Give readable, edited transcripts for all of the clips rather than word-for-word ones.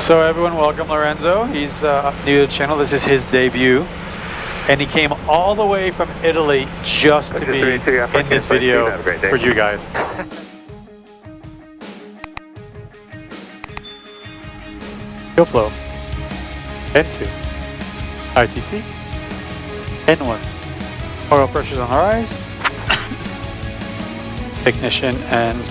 So everyone, welcome Lorenzo. He's new to the channel. This is his debut. And he came all the way from Italy just to be in this video for you guys. Fuel flow. N2. ITT. N1. Oil pressures on the rise. Ignition and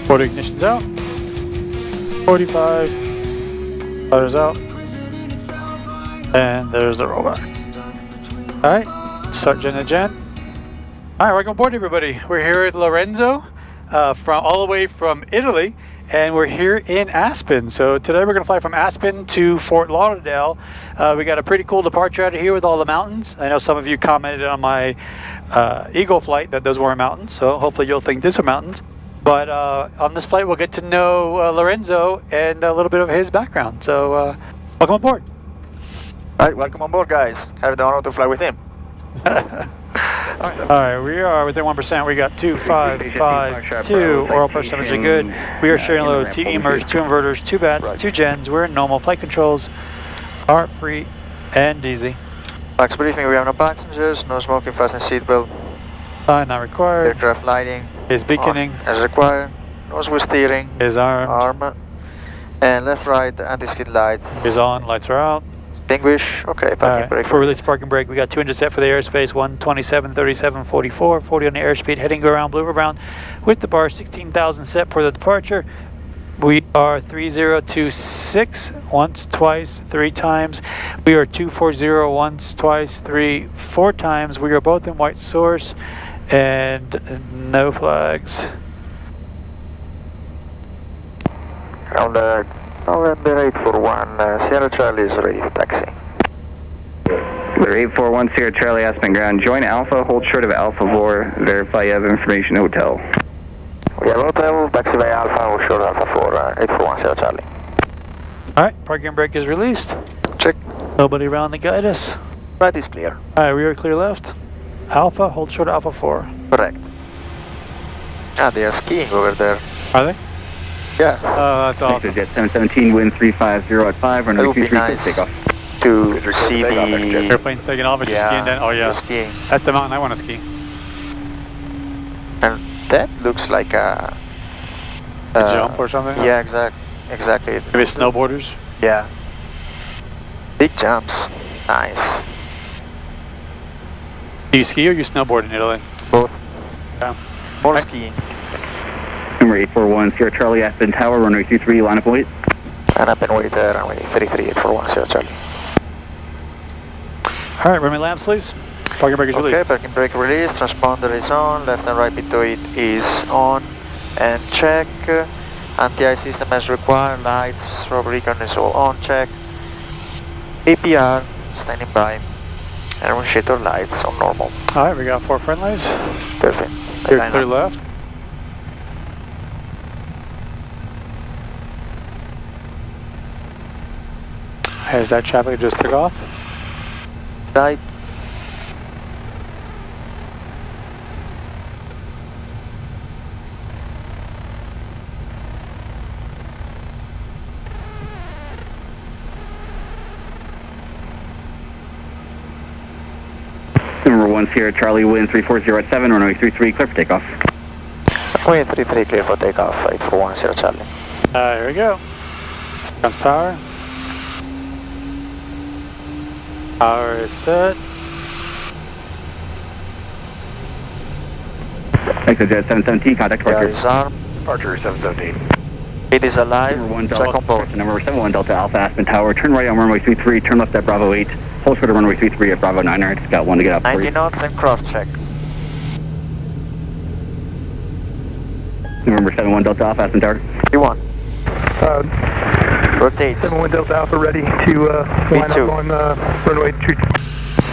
Port ignition's out. 45. Letters out. And there's the rollback. Alright, start gen to gen. Alright, welcome aboard everybody. We're here at Lorenzo, from all the way from Italy, and we're here in Aspen. So today we're going to fly from Aspen to Fort Lauderdale. We got a pretty cool departure out of here with all the mountains. I know some of you commented on my Eagle flight that those weren't mountains, so hopefully you'll think these are mountains. But on this flight we'll get to know Lorenzo and a little bit of his background. So welcome aboard. Alright, welcome on board guys. Have the honor to fly with him. Alright, we are within 1%. We got 2.552. Oil percentage are good. We are sharing load, TE merge, 2 inverters, 2 bats, 2 gens. We're in normal. Flight controls are free and easy. Max briefing, we have no passengers, no smoking, fasten seatbelt. Sign not required. Aircraft lighting. Is beaconing. As required. Nose with steering. Is armed. And left, right, anti-skid lights. Is on, lights are out. Extinguish. Okay, parking brake. For release parking brake, we got 200 set for the airspace, 127, 37, 44, 40 on the airspeed, heading around blue bound with the bar, 16,000 set for the departure. We are 3026 once, twice, 3 times. We are 240 once, twice, 3, 4 times. We are both in white source and no flags. Round November 841, Sierra Charlie is ready for taxi. We're 841 Sierra Charlie, Aspen ground. Join Alpha, hold short of Alpha 4, verify you have information hotel. We have hotel, taxi by Alpha, hold short of Alpha 4, 841 Sierra Charlie. Alright, parking brake is released. Check. Nobody around to guide us. Right is clear. Alright, we are clear left. Alpha, hold short of Alpha 4. Correct. Ah, they are skiing over there. Are they? Yeah. Oh, that's awesome. Jet 717, wind 350 at 5, runway 23, nice takeoff. To see the airplane's taking off, it's just skiing down. Oh yeah, skiing. That's the mountain I want to ski. And that looks like a jump or something? Yeah, exactly. Maybe snowboarders? Yeah. Big jumps. Nice. Do you ski or you snowboard in Italy? Both. Yeah. More skiing. Number 841 Sierra Charlie, Aspen Tower, runway 23, line up and wait. And up and wait there, runway 33, 841 Sierra Charlie. Alright, runway lamps please. Parking brake is released. Okay, parking brake released, transponder is on, left and right P28 is on. And check. Anti-eye system as required, lights, strobe recon is all on, check. APR, standing by. And windshield lights on normal. Alright, we got 4 friendlies. Perfect. You're clear left. As that traffic just took off. Right. Number 1 Sierra Charlie, wind 340 at 7, runway 33, clear for takeoff. Runway 33 clear for takeoff, 841 Sierra Charlie. Here we go. Guns power. Power is set. Exit Jet 717, contact There departure. is arm. Departure 717. It is alive. Number 1 Check Delta, on board. number 71 Delta Alpha Aspen Tower, turn right on runway 23, turn left at Bravo 8, hold short of runway 23 at Bravo 9, it's got 1 to get up for 90 you. knots and cross check. Number 71 Delta Alpha Aspen Tower. P1. Rotate. 71 Delta Alpha ready to line B2. up on runway 2.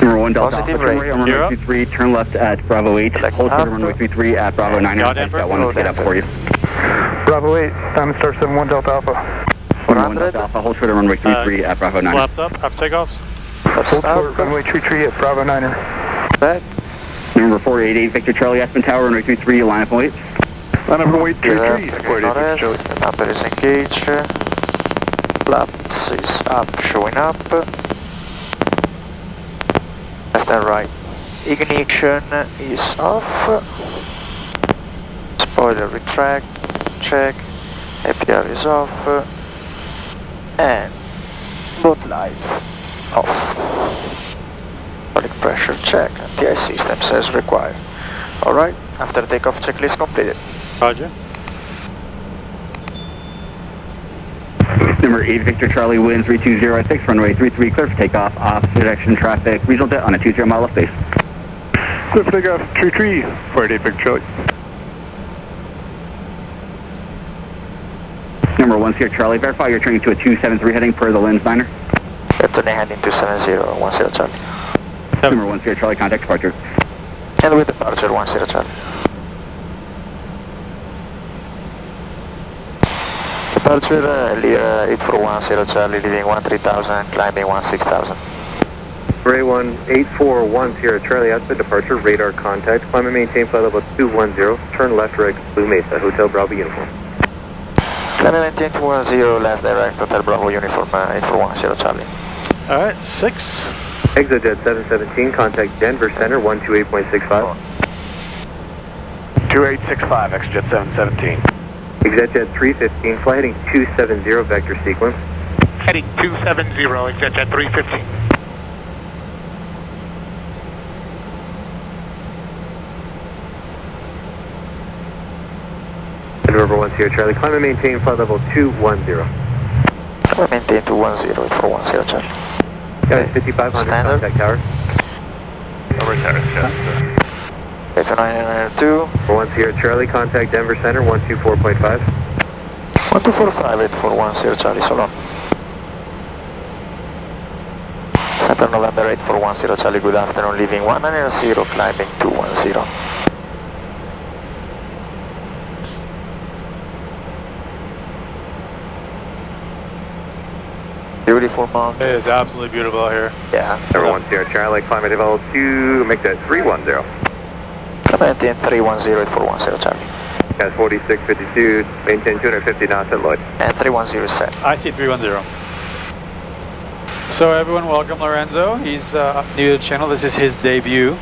Number 1 Delta Alpha, Positive turn rate. right on runway 23, turn left at Bravo 8, Select hold short of up. runway 23 at Bravo 9, Yaw it's damper. got 1 to get up for you. Bravo 8, time to start 71 Delta Alpha. Number 1 Delta Alpha, hold short of runway 23 at Bravo 9. Flaps up after takeoffs. Flaps Hold up. short, runway 33 at Bravo 9er. Back. Number 488 Victor Charlie Aspen Tower, runway 23, line up and wait. Line up and wait, Gear up, 33. notice. The number is engaged. Flaps is up, showing up. Left and right. Ignition is off. Spoiler retract, check. APR is off. And both lights off. Hydraulic pressure check. Anti-ice systems as required. Alright, after takeoff checklist completed. Roger. Number 8 Victor Charlie wind 3206, runway 33 clear for takeoff, opposite direction traffic, regional jet on a 20 mile left base. Clear for takeoff, 33, 488 Victor Charlie. Number 1 Sierra Charlie, verify you're turning to a 273 heading per the lens niner. Turning heading to 7010 Charlie. Number 1 Sierra Charlie, contact departure. And with departure 10 Charlie. Departure, 8410 Charlie, leaving 13,000, climbing 16,000. Ray 1841 Sierra Charlie Aspen, departure, radar contact, climb and maintain flight level 210, turn left direct, Blue Mesa, Hotel Bravo uniform. Climb and maintain 210, left direct, Hotel Bravo uniform, 8410 Charlie. Alright, 6. ExoJet 717, contact Denver Center 128.65. 2865, ExoJet 717. ExoJet 315, flight heading 270, vector sequence. Heading 270, ExoJet 315. Denver 1 Sierra Charlie, climb and maintain flight level 210. Climb and maintain 210, 8410 Charlie. Guys, 5500, Standard. contact tower. Over tower, yes. 8992. 1 Sierra Charlie, contact Denver Center 124.5. 1245, 8410 Charlie, so long. Center November 8410 Charlie, good afternoon, leaving 190, climbing 210. Beautiful mountain. It is absolutely beautiful out here. Yeah. Number 1 Sierra Charlie, climb and level 2, make that 310. Maintain 310, 8410 Charlie. Guys, 4652, maintain 250 knots at Lloyd. And 310 is set. I see 310. So everyone, welcome Lorenzo. He's new to the channel. This is his debut.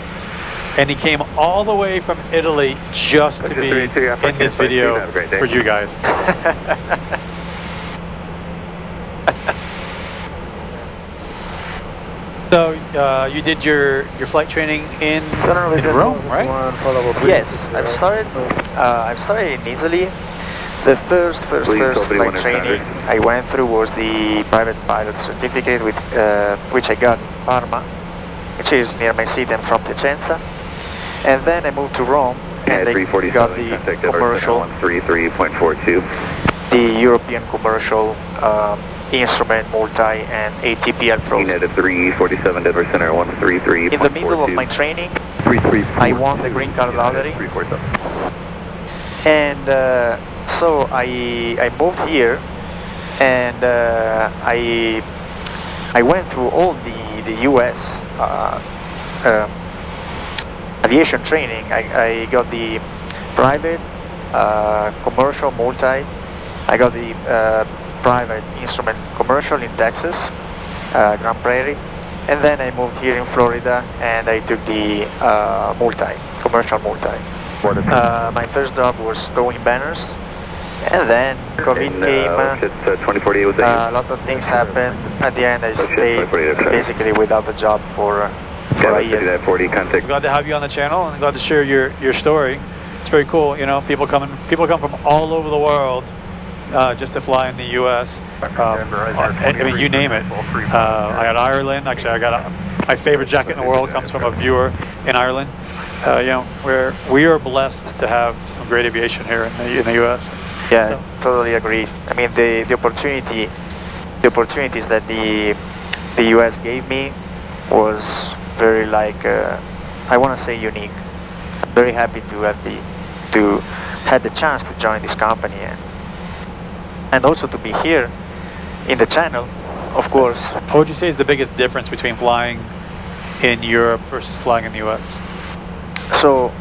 And he came all the way from Italy just to be in this video for you guys. So you did your flight training in Rome, right? Yes, I've started in Italy. The first flight training I went through was the private pilot certificate, with which I got in Parma, which is near my city. I'm from Piacenza. And then I moved to Rome, and I got the commercial, 133.42. the European commercial instrument, multi, and ATPL frozen. At 347 Denver Center 133.42. In the middle of my training, I won the green card lottery, and so I moved here, and I went through all the US aviation training. I got the private, commercial, multi. I got the private instrument commercial in Texas, Grand Prairie, and then I moved here in Florida and I took the commercial multi. My first job was towing banners, and then COVID came, a lot of things happened. At the end I stayed basically without a job for a year. Glad to have you on the channel and glad to share your story. It's very cool, you know, people come from all over the world just to fly in the U.S. I mean, you name it. I got Ireland. Actually, my favorite jacket in the world comes from a viewer in Ireland. You know, we are blessed to have some great aviation here in the U.S. Yeah, So, totally agree. I mean, the opportunities that the U.S. gave me was very, like, I want to say unique. I'm very happy to have the chance to join this company and also to be here in the channel, of course. What would you say is the biggest difference between flying in Europe versus flying in the US? So,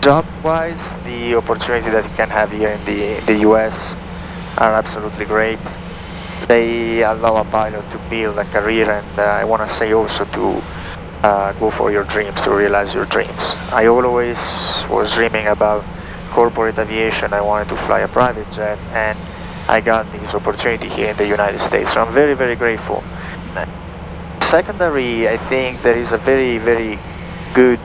job-wise, the opportunity that you can have here in the US are absolutely great. They allow a pilot to build a career, and I want to say also to go for your dreams, to realize your dreams. I always was dreaming about corporate aviation. I wanted to fly a private jet, and I got this opportunity here in the United States, so I'm very, very grateful. Secondary, I think there is a very, very good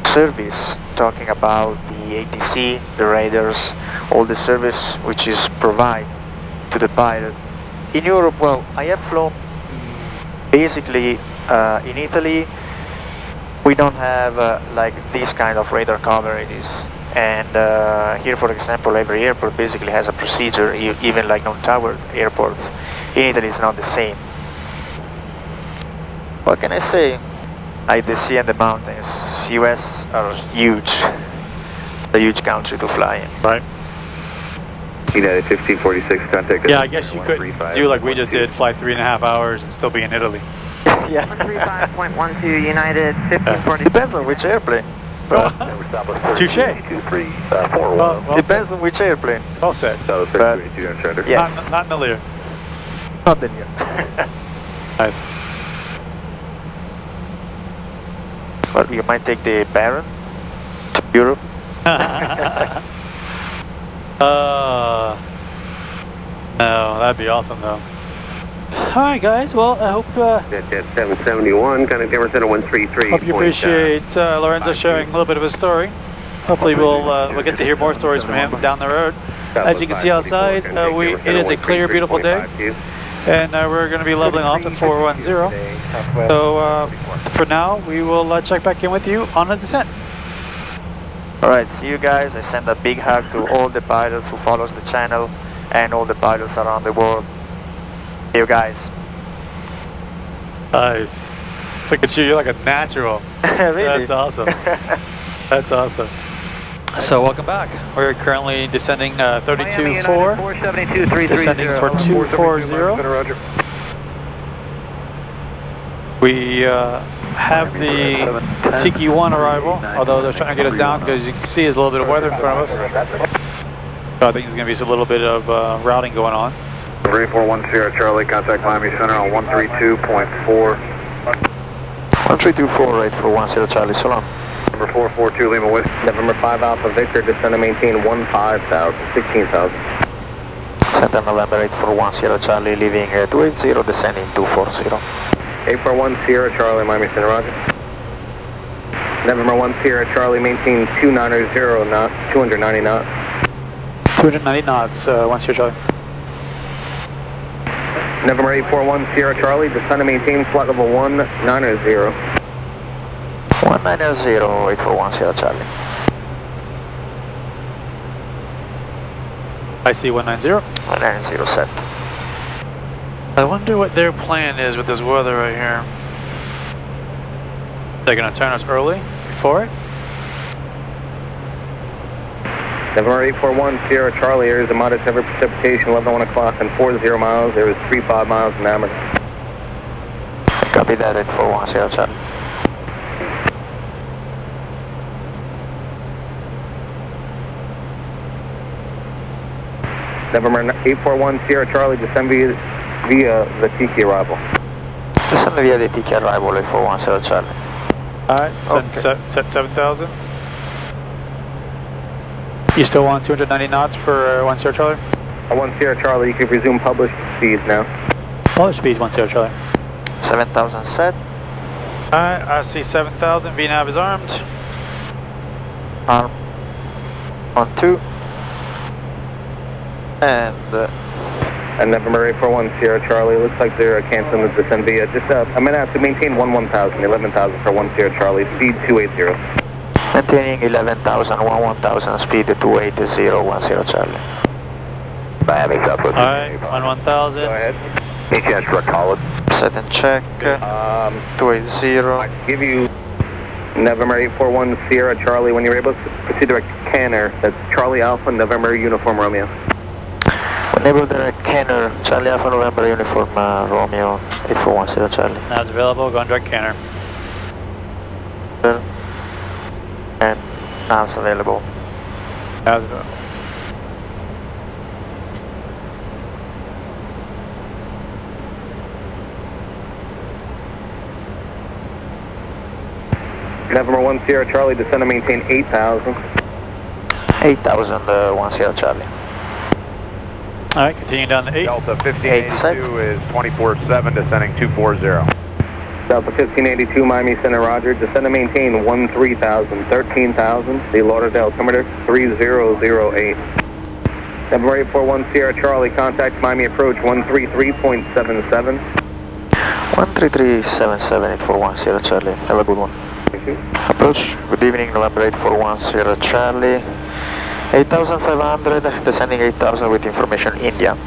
service, talking about the ATC, the radars, all the service which is provided to the pilot. In Europe, well, I have flown basically in Italy. We don't have like this kind of radar coverages, and here, for example, every airport basically has a procedure, even like non-towered airports. In Italy it's not the same. What can I say? Like the sea and the mountains. US are huge. It's a huge country to fly in. Right. United 1546, contact. Yeah, I guess you could do like we just did, fly 3.5 hours and still be in Italy. Yeah. 135.12 United 1546. Depends on which airplane. Touche. Well Depends on which airplane. Well said. But, yes. Not in the Lear. Not the near. Nice. But you might take the Baron to Europe. No, that'd be awesome though. Alright guys, well I hope 771, contact Denver Center 133. hope you appreciate Lorenzo sharing a little bit of his story. Hopefully we'll get to hear more stories from him down the road. As you can see outside, it is a clear, beautiful day, and we're going to be leveling off at 410. So for now, we will check back in with you on the descent. Alright, see you guys. I send a big hug to all the pilots who follows the channel and all the pilots around the world. See you guys. Nice. Look at you, you're like a natural. Really? That's awesome. That's awesome. So welcome back. We're currently descending 32.4, descending for 240. We have the Tiki 1 arrival, although they're trying to get us down because you can see there's a little bit of weather in front of us. So I think there's going to be a little bit of routing going on. 3410 Sierra Charlie, contact Miami Center on 132.4. 1324, right for 10 Charlie, so long. Number 442 Lima West. November 5 Alpha Victor, descend and maintain 16,000. Center November 841 Charlie, leaving 280, descending 240. 841 Sierra Charlie, Miami Center, roger. November 1 Sierra Charlie, maintain 290 knots, 290 knots. 290 knots, 1 Sierra Charlie. November 841 Sierra Charlie, descend and maintain flight level 190. 190, 841 Sierra Charlie. I see 190. 190 set. I wonder what their plan is with this weather right here. They're going to turn us early before it? November 841 Sierra Charlie, there is a modest heavy precipitation, 11:01 o'clock and 40 miles. There is 35 miles an hour. Copy that, 841 Sierra Charlie. November 841 Sierra Charlie, descend via the Tiki arrival. Descend via the Tiki arrival, 841 Sierra Charlie. Alright, set 7,000. You still want 290 knots for 1 Sierra Charlie? 1 Sierra Charlie, you can resume published speeds now. Published speeds 1 Sierra Charlie. 7,000 set. Alright, I see 7,000. VNAV is armed. Arm on 2. And November 841 Sierra Charlie, looks like they're canceling the descend via. Just I'm going to have to maintain 11,000 for 1 Sierra Charlie, speed 280. Maintaining 11,000, 1,000 speed 280, 10 Charlie. Miami Southwest. Alright, 1,000. Go ahead. ATS direct Holland. Set and check. 280. I can give you November 841 Sierra Charlie when you're able to proceed direct Canner. That's Charlie Alpha, November Uniform Romeo. Enable direct canner, Charlie Alpha November Uniform Romeo 8410 Charlie. Now it's available, go on direct canner. And now it's available. Now it's available. November 1 Sierra Charlie, descend and maintain 8,000. 8,000, 1 Sierra Charlie. Alright, continue down to 8. Delta 1582 is 24-7, descending 240. Delta 1582, Miami Center, roger. Descend and maintain 13,000, 13,000. The Lauderdale altimeter 3008. November 841 Sierra Charlie, contact Miami approach 133.77. 13377 841 Sierra Charlie. Have a good one. Thank you. Approach, good evening, November 841 Sierra Charlie. 8,500, descending 8,000 with information India.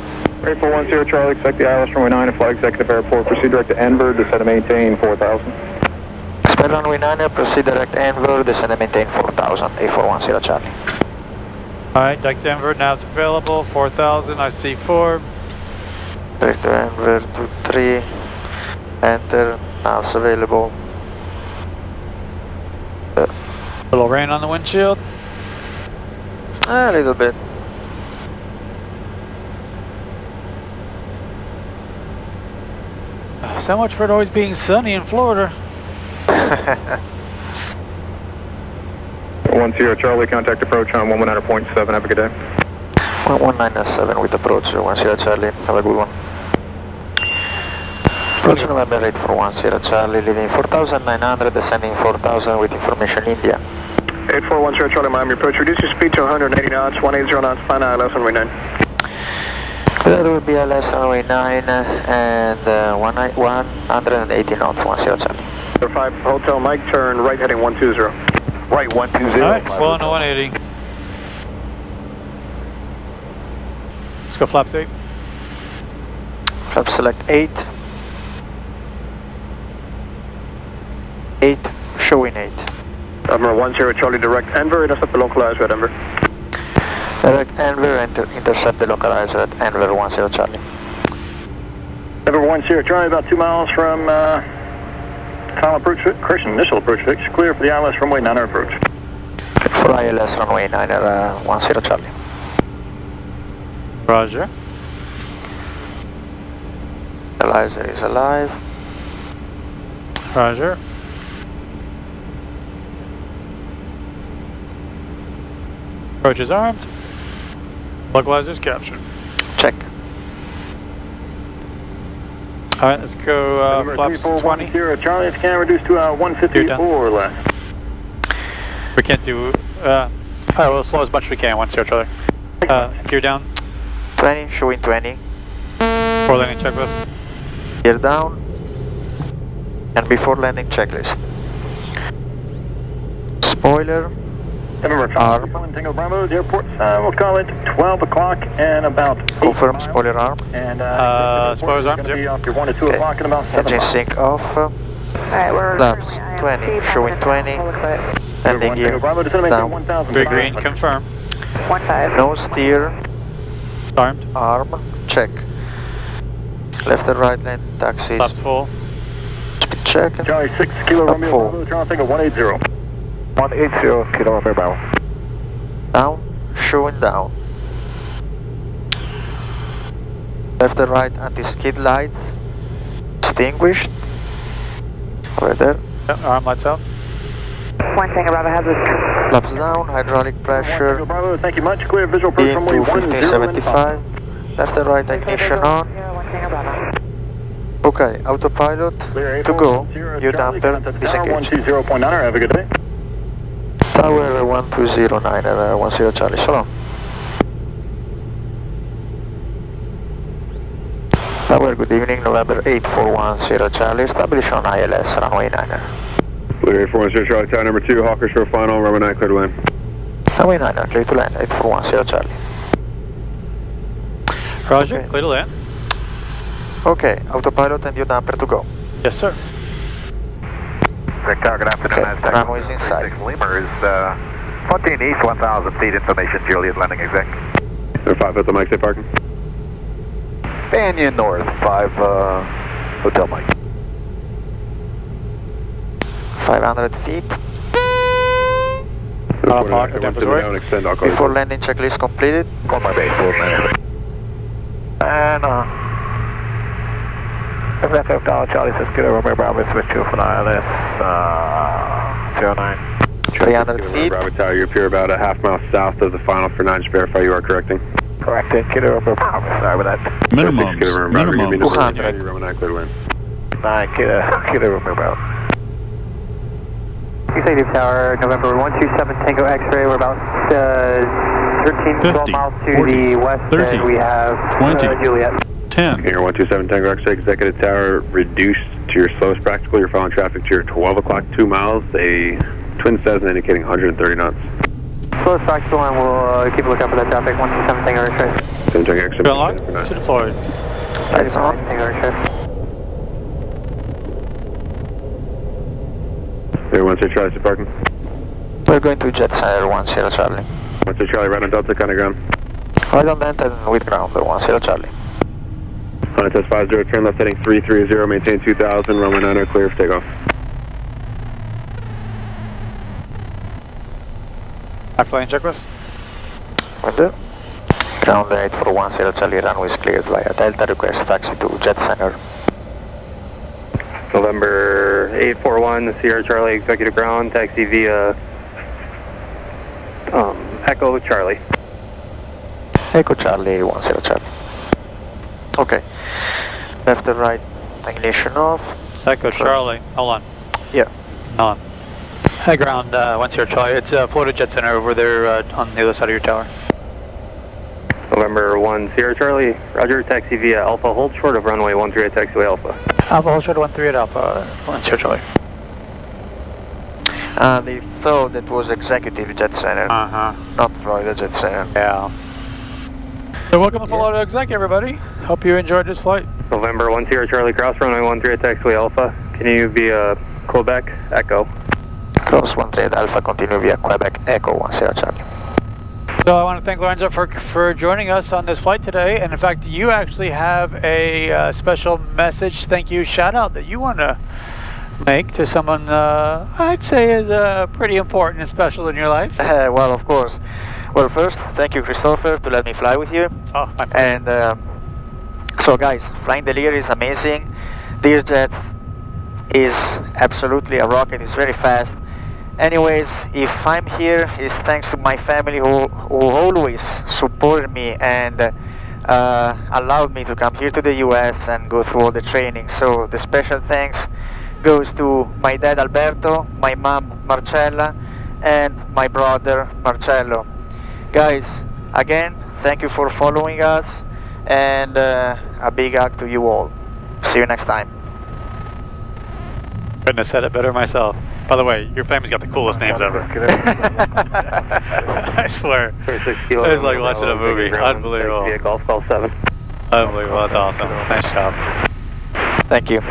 841 Sierra Charlie, expect the ILS runway 9 and fly executive airport. Proceed direct to Enver, descend and maintain 4,000. Expect runway 9, proceed direct Enver, descend and maintain 4,000, 841 Sierra Charlie. Alright, direct Denver, now it's available, 4,000, I see 4. Direct to Enver, 23, enter, now it's available. A little rain on the windshield. A little bit. So much for it always being sunny in Florida. 1 Sierra Charlie, contact approach on 119.7. Have a good day. 119.7 with approach, 1 Sierra Charlie. Have a good one. Approach November 841 Sierra Charlie, leaving 4,900, descending 4,000 with information India. 841 Sierra Charlie, Miami approach. Reduce your speed to 180 knots, 180 knots, fine ILS runway 9. That will be ILS runway 9 and 180 knots, 1 Sierra Charlie. 5 Hotel Mike, turn right heading 120. Right, 120. Alright, slow on to 180. Let's go flaps 8. Flap select 8. 8, showing 8. Number 10 Charlie, direct Enver, intercept the localized red Enver. Direct Enver, intercept the localizer at Enver 10 Charlie. Number 10 Charlie, about 2 miles from final approach, correction, initial approach fix, clear for the ILS runway 9 approach. For ILS runway 9 10 Charlie. Roger. Localizer is alive. Roger. Approach is armed. Localizer is captured. Check. Alright, let's go flaps 20. Charlie, if you can reduce to 154 or less. We can't do, alright, we'll slow as much as we can, 10 Charlie. Gear down. 20, showing 20. 4 landing checklist. Gear down. And before landing checklist. Spoiler. Remember, Arm. Tango Bravo, the airport, we'll call it 12 o'clock and about 8 Confirm miles. spoiler arm. And spoilers armed, be yep. off your 1 to 2 Okay. o'clock in about 7 Engine miles. sync off. Alright, we're Flaps 20, showing 20. Landing gear Bravo, descend and maintain down. 1,000. Big green, confirm. 15. No steer. Armed. Arm. Check. Left and right landing taxis. Flaps full. Speed check. Charlie 6 Kilo Up Romeo full. Bravo, Charlie Tango 180. 180 Kilo Romeo Bravo. Down. Showing down. Left and right anti-skid lights. Extinguished. Over there. Yep, arm lights out. 1 Tango Bravo has this. Flaps down. Hydraulic pressure. Tango Bravo, thank you much. Clear visual approach Being runway 10. 1575. Left and right ignition on. 1 Tango Bravo. Okay, autopilot to go. U damper disengage. 120.9, have a good day. Tower 1209 10 Charlie, so long. Tower, good evening, November 841 Sierra Charlie, establish on ILS runway 9. Clear 841 Sierra Charlie, tower number 2, Hawker Shore final, runway 9, clear to land. Runway 9, clear to land, 841 Sierra Charlie. Roger, Okay. clear to land. Okay, autopilot and U damper to go. Yes, sir. Good afternoon. Okay, runway is inside. Lemur is 14 east, 1,000 feet, information, Juliet landing exec. There 5 at the mic, stay parking. Banyan North, 5 Hotel Mike. 500 feet. Before landing, checklist completed. On my base, and FF Charlie says good over Bravo, switch to for ILS 09. 300 feet. Bravo Tower, you appear about a half mile south of the final for 9. Just verify you are correcting. Corrected, kid over Bravo, sorry about that. Minimums. 200. Roman 9 clear to wind. 9, kid over Bravo. Executive Tower, November 127 Tango X-ray. We're about 13, 12 miles to 40, the west, 30, and we have 20. Juliet. 10. Here, 127 Tango X-ray, Executive Tower, reduced to your slowest practical. You're following traffic to your 12 o'clock, 2 miles, a twin 7 indicating 130 knots. Slowest practical, and we'll keep a lookout for that traffic. 127 Tango X-ray. 7 Tango X-ray. Go on, to deployed. Lights on. Tango X-ray. Here, 1 Charlie, to parking. We're going to Jet Center 10 Charlie. 1 Charlie, right on Delta, kind of ground. Right on Delta and with ground 10 Charlie. Test 50, turn left heading 330, maintain 2000, runway 90, clear for takeoff. Airplane checklist. Window. Ground 8 for 10 Charlie, runway is cleared via Delta, request taxi to Jet Center. November 841 Sierra Charlie, executive ground, taxi via Echo Charlie. Echo Charlie, 10 Charlie. Okay. Left and right, ignition off. Echo Charlie. Hold on. Yeah. Hold on. High ground, 10 Charlie. It's Florida Jet Center over there on the other side of your tower. November 1 Sierra Charlie, roger, taxi via Alpha, hold short of runway 13 at taxiway Alpha. Alpha, hold short of 13 at Alpha, 10 Charlie. They thought it was Executive Jet Center, not Florida Jet Center. Yeah. So welcome to Florida Exec, everybody. Hope you enjoyed this flight. November 1 Sierra Charlie, cross runway 13 at taxiway Alpha. Continue via Quebec Echo. Cross 13 at Alpha, continue via Quebec Echo 10 Charlie. So I want to thank Lorenzo for joining us on this flight today. And in fact, you actually have a special message, thank you, shout out that you want to make to someone I'd say is pretty important and special in your life. Well, of course. Well, first, thank you, Christopher, to let me fly with you. Oh, my pleasure. And so, guys, flying the Lear is amazing. This jet is absolutely a rocket. It's very fast. Anyways, if I'm here, it's thanks to my family who always supported me and allowed me to come here to the US and go through all the training. So the special thanks goes to my dad Alberto, my mom Marcella, and my brother Marcello. Guys, again, thank you for following us, and a big hug to you all. See you next time. Couldn't have said it better myself. By the way, your family's got the coolest names ever. I swear. It's like watching a movie. Unbelievable. Golf Call 7. Unbelievable. That's awesome. Nice job. Thank you.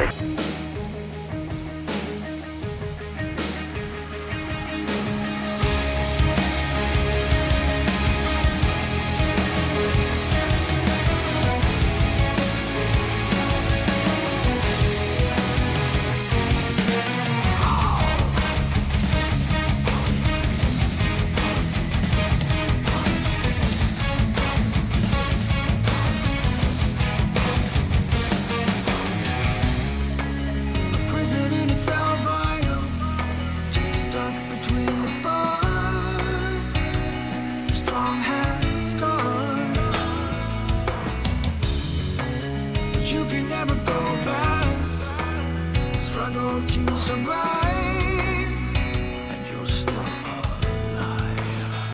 You can never go back. Struggle to survive.